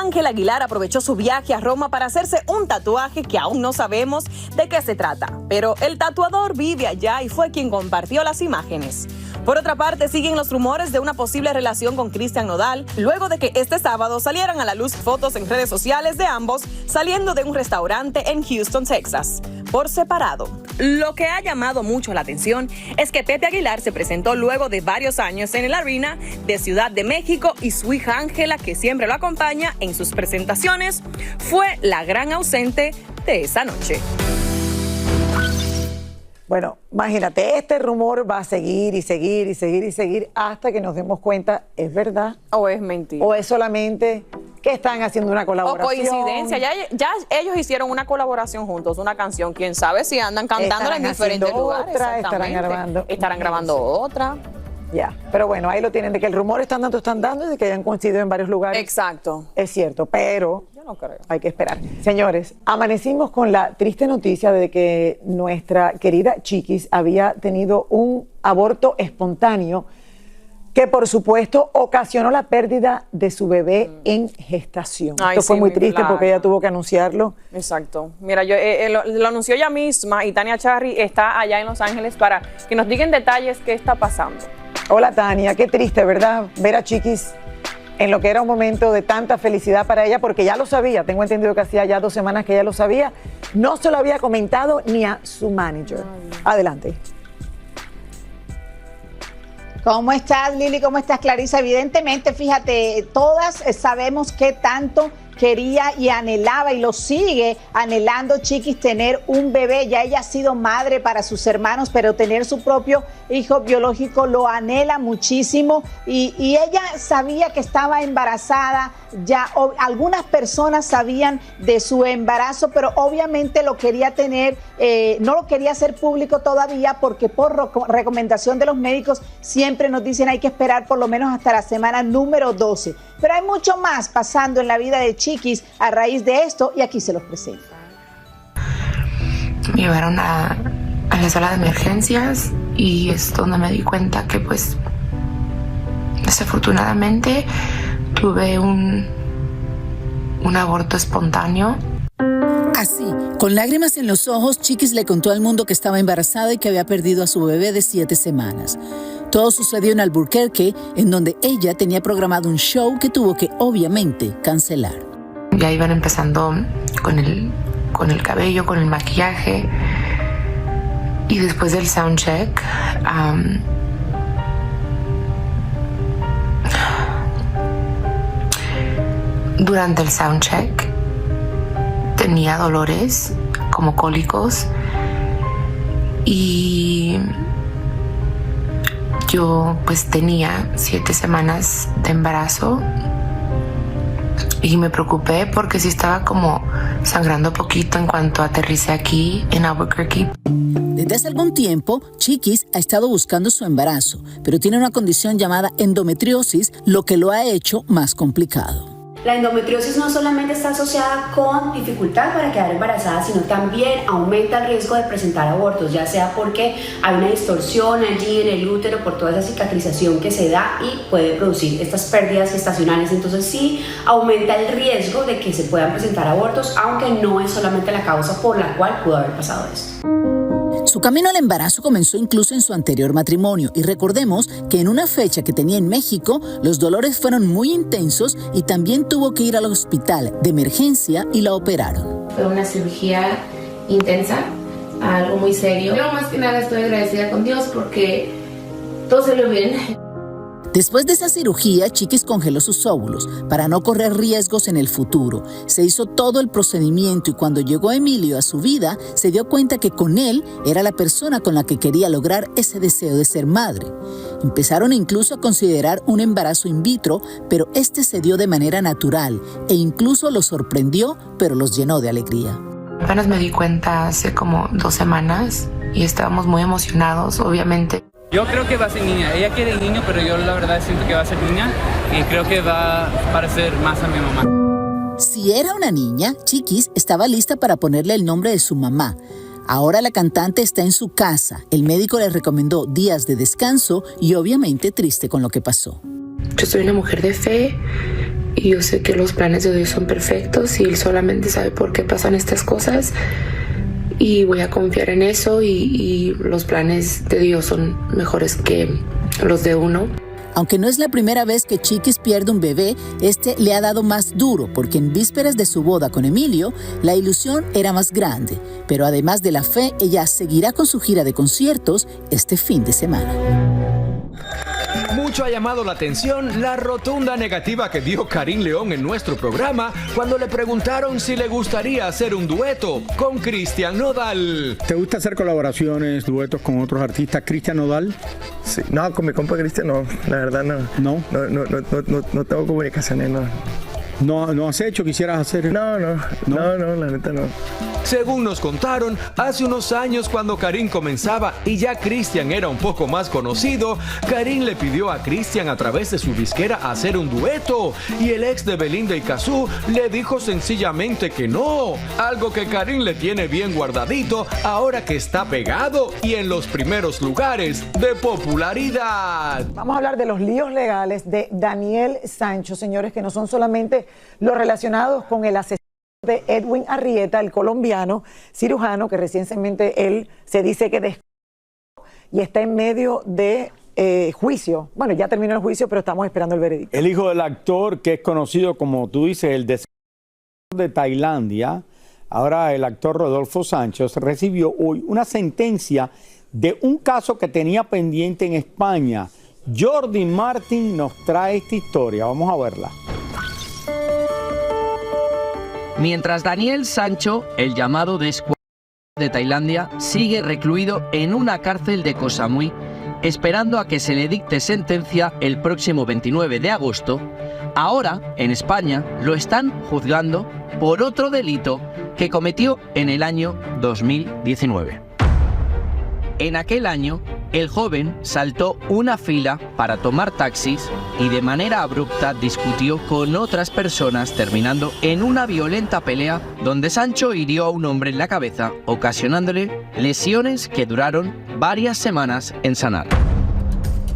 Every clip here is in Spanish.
Ángela Aguilar aprovechó su viaje a Roma para hacerse un tatuaje que aún no sabemos de qué se trata, pero el tatuador vive allá y fue quien compartió las imágenes. Por otra parte, siguen los rumores de una posible relación con Cristian Nodal, luego de que este sábado salieran a la luz fotos en redes sociales de ambos saliendo de un restaurante en Houston, Texas, por separado. Lo que ha llamado mucho la atención es que Pepe Aguilar se presentó luego de varios años en el Arena de Ciudad de México y su hija Ángela, que siempre lo acompaña en sus presentaciones, fue la gran ausente de esa noche. Bueno, imagínate, este rumor va a seguir y seguir y seguir y seguir hasta que nos demos cuenta, ¿es verdad? ¿O es mentira? ¿O es solamente que están haciendo una colaboración? O coincidencia, ya ellos hicieron una colaboración juntos, una canción, quién sabe si andan cantándola en diferentes lugares. Estarán grabando otra. Ya, pero bueno, ahí lo tienen, de que el rumor están dando y de que hayan coincidido en varios lugares. Exacto. Es cierto, pero yo no creo. Hay que esperar. Señores, amanecimos con la triste noticia de que nuestra querida Chiquis había tenido un aborto espontáneo que por supuesto ocasionó la pérdida de su bebé en gestación. Esto fue muy triste porque ella tuvo que anunciarlo. Exacto. Mira, lo anunció ella misma y Tania Charry está allá en Los Ángeles para que nos digan detalles qué está pasando. Hola Tania, qué triste, ¿verdad? Ver a Chiquis en lo que era un momento de tanta felicidad para ella, porque ya lo sabía, tengo entendido que hacía ya 2 semanas que ella lo sabía, no se lo había comentado ni a su manager. Adelante. ¿Cómo estás, Lili? ¿Cómo estás, Clarisa? Evidentemente, fíjate, todas sabemos qué tanto quería y anhelaba y lo sigue anhelando Chiquis tener un bebé. Ya ella ha sido madre para sus hermanos, pero tener su propio hijo biológico lo anhela muchísimo y ella sabía que estaba embarazada. Ya algunas personas sabían de su embarazo, pero obviamente lo quería tener, no lo quería hacer público todavía porque por recomendación de los médicos siempre nos dicen hay que esperar por lo menos hasta la semana número 12. Pero hay mucho más pasando en la vida de Chiquis a raíz de esto y aquí se los presento. Me llevaron a la sala de emergencias y es donde me di cuenta que pues desafortunadamente tuve un aborto espontáneo. Así, con lágrimas en los ojos, Chiquis le contó al mundo que estaba embarazada y que había perdido a su bebé de 7 semanas. Todo sucedió en Albuquerque, en donde ella tenía programado un show que tuvo que, obviamente, cancelar. Ya iban empezando con el cabello, con el maquillaje. Y después del soundcheck, durante el soundcheck tenía dolores como cólicos y yo pues tenía 7 semanas de embarazo y me preocupé porque sí estaba como sangrando poquito en cuanto aterricé aquí en Albuquerque. Desde hace algún tiempo, Chiquis ha estado buscando su embarazo, pero tiene una condición llamada endometriosis, lo que lo ha hecho más complicado. La endometriosis no solamente está asociada con dificultad para quedar embarazada, sino también aumenta el riesgo de presentar abortos, ya sea porque hay una distorsión allí en el útero por toda esa cicatrización que se da y puede producir estas pérdidas gestacionales. Entonces sí aumenta el riesgo de que se puedan presentar abortos, aunque no es solamente la causa por la cual pudo haber pasado esto. Su camino al embarazo comenzó incluso en su anterior matrimonio y recordemos que en una fecha que tenía en México, los dolores fueron muy intensos y también tuvo que ir al hospital de emergencia y la operaron. Fue una cirugía intensa, algo muy serio. Yo más que nada estoy agradecida con Dios porque todo salió bien. Después de esa cirugía, Chiquis congeló sus óvulos para no correr riesgos en el futuro. Se hizo todo el procedimiento y cuando llegó Emilio a su vida, se dio cuenta que con él era la persona con la que quería lograr ese deseo de ser madre. Empezaron incluso a considerar un embarazo in vitro, pero este se dio de manera natural e incluso los sorprendió, pero los llenó de alegría. Apenas me di cuenta hace como 2 semanas y estábamos muy emocionados, obviamente. Yo creo que va a ser niña. Ella quiere niño, pero yo la verdad siento que va a ser niña y creo que va a parecer más a mi mamá. Si era una niña, Chiquis estaba lista para ponerle el nombre de su mamá. Ahora la cantante está en su casa. El médico le recomendó días de descanso y obviamente triste con lo que pasó. Yo soy una mujer de fe y yo sé que los planes de Dios son perfectos y Él solamente sabe por qué pasan estas cosas, y voy a confiar en eso, y los planes de Dios son mejores que los de uno. Aunque no es la primera vez que Chiquis pierde un bebé, este le ha dado más duro porque en vísperas de su boda con Emilio, la ilusión era más grande. Pero además de la fe, ella seguirá con su gira de conciertos este fin de semana. Mucho ha llamado la atención la rotunda negativa que dio Karim León en nuestro programa cuando le preguntaron si le gustaría hacer un dueto con Cristian Nodal. ¿Te gusta hacer colaboraciones, duetos con otros artistas? ¿Cristian Nodal? Sí, no, con mi compa Cristian no, la verdad no. ¿No? No tengo comunicaciones, no. ¿No has hecho? ¿Quisieras hacer? No, la neta no. Según nos contaron, hace unos años cuando Karim comenzaba y ya Cristian era un poco más conocido, Karim le pidió a Cristian a través de su disquera hacer un dueto, y el ex de Belinda y Cazzu le dijo sencillamente que no, algo que Karim le tiene bien guardadito ahora que está pegado y en los primeros lugares de popularidad. Vamos a hablar de los líos legales de Daniel Sancho, señores, que no son solamente los relacionados con el asesinato de Edwin Arrieta, el colombiano cirujano que recientemente él se dice que descubrió y está en medio de juicio. Bueno, ya terminó el juicio, pero estamos esperando el veredicto. El hijo del actor, que es conocido como tú dices, el de Tailandia, ahora el actor Rodolfo Sánchez, recibió hoy una sentencia de un caso que tenía pendiente en España. Jordi Martin nos trae esta historia, vamos a verla. Mientras Daniel Sancho, el llamado de Tailandia, sigue recluido en una cárcel de Koh Samui, esperando a que se le dicte sentencia el próximo 29 de agosto, ahora, en España, lo están juzgando por otro delito que cometió en el año 2019. En aquel año, el joven saltó una fila para tomar taxis y de manera abrupta discutió con otras personas, terminando en una violenta pelea donde Sancho hirió a un hombre en la cabeza, ocasionándole lesiones que duraron varias semanas en sanar.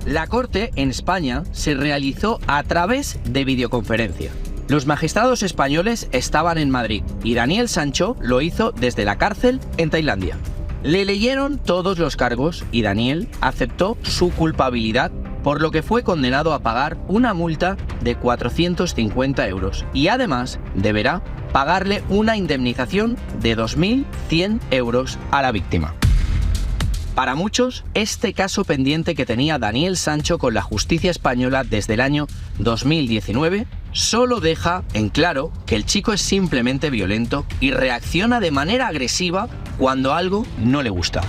La corte en España se realizó a través de videoconferencia. Los magistrados españoles estaban en Madrid y Daniel Sancho lo hizo desde la cárcel en Tailandia. Le leyeron todos los cargos y Daniel aceptó su culpabilidad, por lo que fue condenado a pagar una multa de 450 euros y además deberá pagarle una indemnización de 2.100 euros a la víctima. Para muchos, este caso pendiente que tenía Daniel Sancho con la justicia española desde el año 2019 solo deja en claro que el chico es simplemente violento y reacciona de manera agresiva cuando algo no le gusta.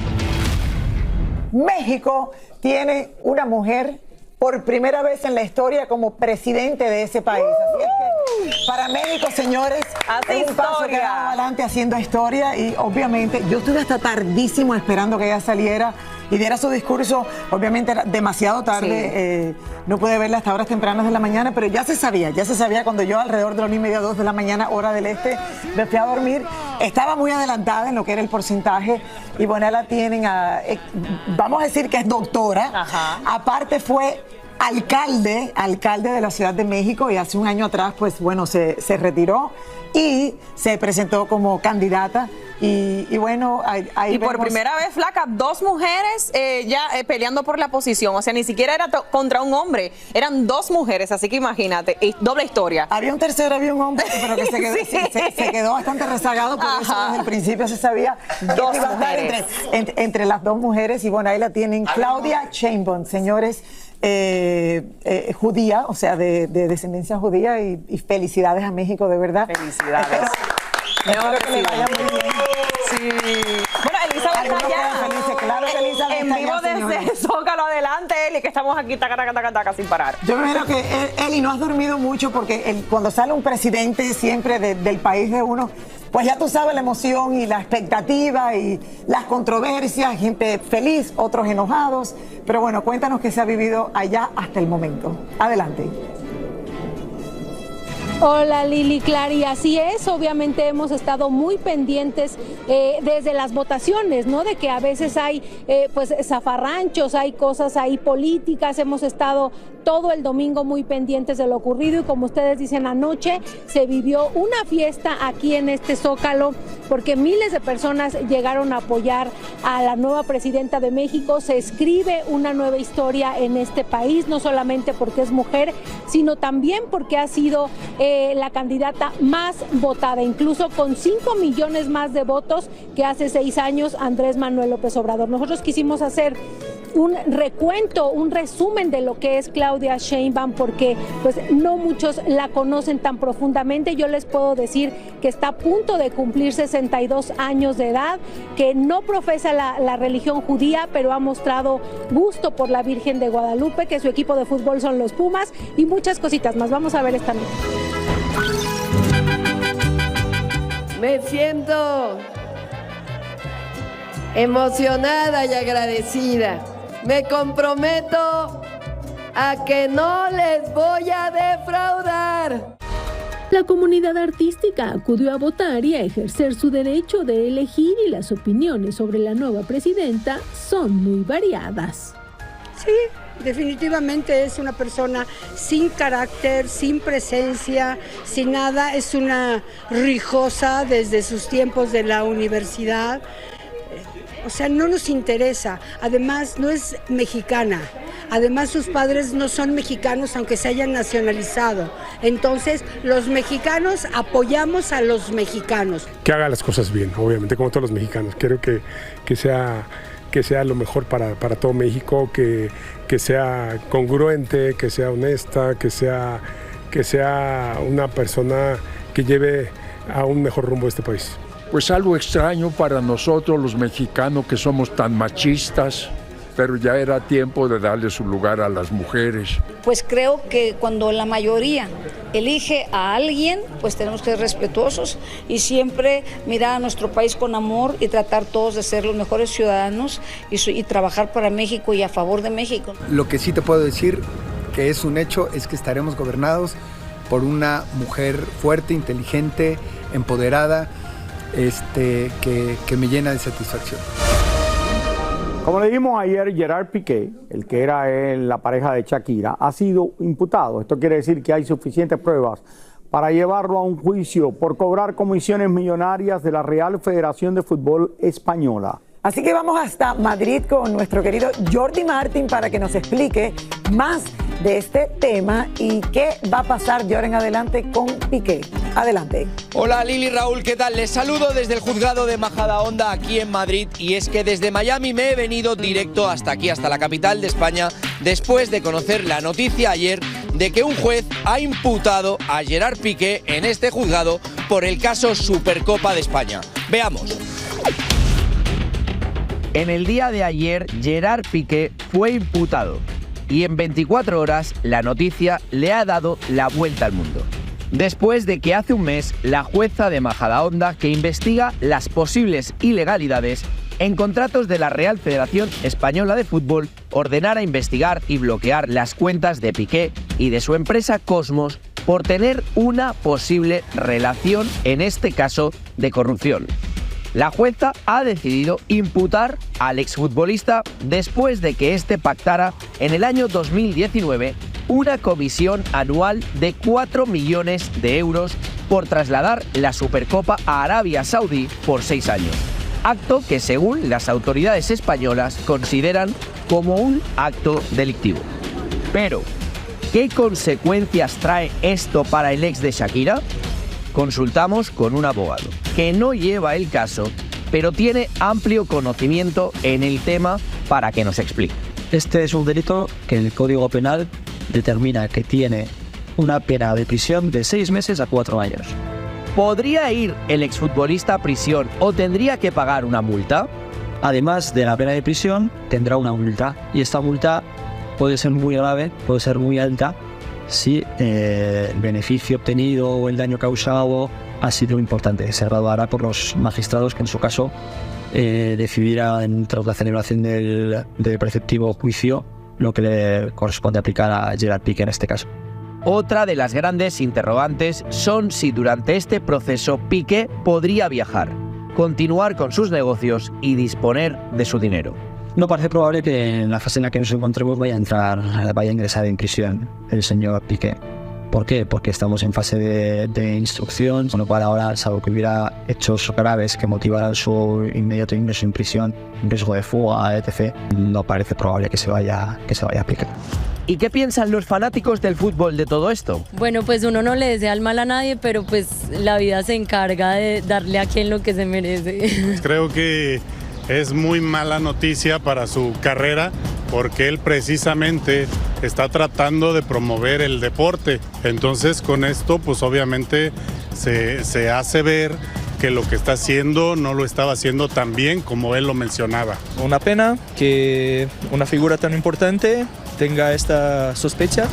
México tiene una mujer por primera vez en la historia como presidente de ese país. Así es que para México, señores, es un paso que va adelante haciendo historia, y obviamente yo estuve hasta tardísimo esperando que ella saliera y diera su discurso. Obviamente era demasiado tarde, sí. No pude verla hasta horas tempranas de la mañana, pero ya se sabía cuando yo alrededor de las 1:30, 2 de la mañana, hora del este, me fui a dormir. Estaba muy adelantada en lo que era el porcentaje, y bueno, la tienen vamos a decir que es doctora. Ajá. Aparte fue alcalde de la Ciudad de México, y hace un año atrás, pues bueno, se retiró y se presentó como candidata. Y bueno, ahí por primera vez, Flaca, 2 mujeres peleando por la posición. O sea, ni siquiera era contra un hombre, eran 2 mujeres, así que imagínate, doble historia. Había un hombre, pero que se quedó, sí. se quedó bastante rezagado, por eso desde el principio se sabía que iba a estar entre las 2 mujeres. Y bueno, ahí la tienen, Claudia Sheinbaum, señores, judía, o sea, de descendencia judía, y felicidades a México, de verdad. Felicidades. Espero que le vaya muy bien. Sí. Bueno, Elizabeth está allá. Claro que Elizabeth en vivo allá, desde Zócalo, adelante, Eli, que estamos aquí taca, sin parar. Yo me imagino que Eli, no has dormido mucho, porque cuando sale un presidente siempre del país de uno, pues ya tú sabes la emoción y la expectativa y las controversias, gente feliz, otros enojados. Pero bueno, cuéntanos qué se ha vivido allá hasta el momento. Adelante. Hola Lili, Clary, así es, obviamente hemos estado muy pendientes desde las votaciones, ¿no? De que a veces hay pues zafarranchos, hay cosas ahí políticas, hemos estado todo el domingo muy pendientes de lo ocurrido y como ustedes dicen, anoche se vivió una fiesta aquí en este Zócalo porque miles de personas llegaron a apoyar a la nueva presidenta de México. Se escribe una nueva historia en este país, no solamente porque es mujer, sino también porque ha sido la candidata más votada, incluso con 5 millones más de votos que hace 6 años Andrés Manuel López Obrador. Nosotros quisimos hacer un recuento, un resumen de lo que es Claudia Sheinbaum porque pues no muchos la conocen tan profundamente. Yo les puedo decir que está a punto de cumplir 62 años de edad, que no profesa la religión judía, pero ha mostrado gusto por la Virgen de Guadalupe, que su equipo de fútbol son los Pumas y muchas cositas más. Vamos a ver esta noche. Me siento emocionada y agradecida. Me comprometo a que no les voy a defraudar. La comunidad artística acudió a votar y a ejercer su derecho de elegir y las opiniones sobre la nueva presidenta son muy variadas. Sí, definitivamente es una persona sin carácter, sin presencia, sin nada. Es una rijosa desde sus tiempos de la universidad. O sea, no nos interesa. Además, no es mexicana. Además, sus padres no son mexicanos, aunque se hayan nacionalizado. Entonces, los mexicanos apoyamos a los mexicanos. Que haga las cosas bien, obviamente, como todos los mexicanos. Quiero que sea lo mejor para todo México, que sea congruente, que sea honesta, que sea una persona que lleve a un mejor rumbo este país. Pues algo extraño para nosotros los mexicanos que somos tan machistas, pero ya era tiempo de darle su lugar a las mujeres. Pues creo que cuando la mayoría elige a alguien, pues tenemos que ser respetuosos y siempre mirar a nuestro país con amor y tratar todos de ser los mejores ciudadanos y trabajar para México y a favor de México. Lo que sí te puedo decir que es un hecho es que estaremos gobernados por una mujer fuerte, inteligente, empoderada, que me llena de satisfacción. Como le dijimos ayer, Gerard Piqué, el que era la pareja de Shakira, ha sido imputado. Esto quiere decir que hay suficientes pruebas para llevarlo a un juicio por cobrar comisiones millonarias de la Real Federación de Fútbol Española. Así que vamos hasta Madrid con nuestro querido Jordi Martín para que nos explique más de este tema y qué va a pasar de ahora en adelante con Piqué. Adelante. Hola Lili, Raúl, ¿qué tal? Les saludo desde el juzgado de Majadahonda aquí en Madrid y es que desde Miami me he venido directo hasta aquí, hasta la capital de España, después de conocer la noticia ayer de que un juez ha imputado a Gerard Piqué en este juzgado por el caso Supercopa de España. Veamos. En el día de ayer, Gerard Piqué fue imputado y en 24 horas la noticia le ha dado la vuelta al mundo. Después de que hace un mes la jueza de Majadahonda, que investiga las posibles ilegalidades en contratos de la Real Federación Española de Fútbol, ordenara investigar y bloquear las cuentas de Piqué y de su empresa Cosmos por tener una posible relación, en este caso, de corrupción. La jueza ha decidido imputar al exfutbolista después de que este pactara en el año 2019 una comisión anual de 4 millones de euros por trasladar la Supercopa a Arabia Saudí por 6 años. Acto que, según las autoridades españolas, consideran como un acto delictivo. Pero, ¿qué consecuencias trae esto para el ex de Shakira? Consultamos con un abogado que no lleva el caso, pero tiene amplio conocimiento en el tema para que nos explique. Este es un delito que el Código Penal determina que tiene una pena de prisión de 6 meses a 4 años. ¿Podría ir el exfutbolista a prisión o tendría que pagar una multa? Además de la pena de prisión, tendrá una multa. Y esta multa puede ser muy grave, puede ser muy alta, si el beneficio obtenido o el daño causado ha sido importante. Se graduará por los magistrados que en su caso decidirán tras la celebración del preceptivo juicio lo que le corresponde aplicar a Gerard Piqué en este caso. Otra de las grandes interrogantes son si durante este proceso Piqué podría viajar, continuar con sus negocios y disponer de su dinero. No parece probable que en la fase en la que nos encontremos vaya a ingresar en prisión el señor Piqué. ¿Por qué? Porque estamos en fase de instrucción, con lo cual ahora, salvo que hubiera hechos graves que motivaran su inmediato ingreso en prisión, riesgo de fuga, etc., no parece probable que se vaya a Piqué. ¿Y qué piensan los fanáticos del fútbol de todo esto? Bueno, pues uno no le desea el mal a nadie, pero pues la vida se encarga de darle a quien lo que se merece. Pues creo que es muy mala noticia para su carrera, porque él precisamente está tratando de promover el deporte. Entonces con esto pues obviamente se hace ver que lo que está haciendo no lo estaba haciendo tan bien como él lo mencionaba. Una pena que una figura tan importante tenga esta sospecha.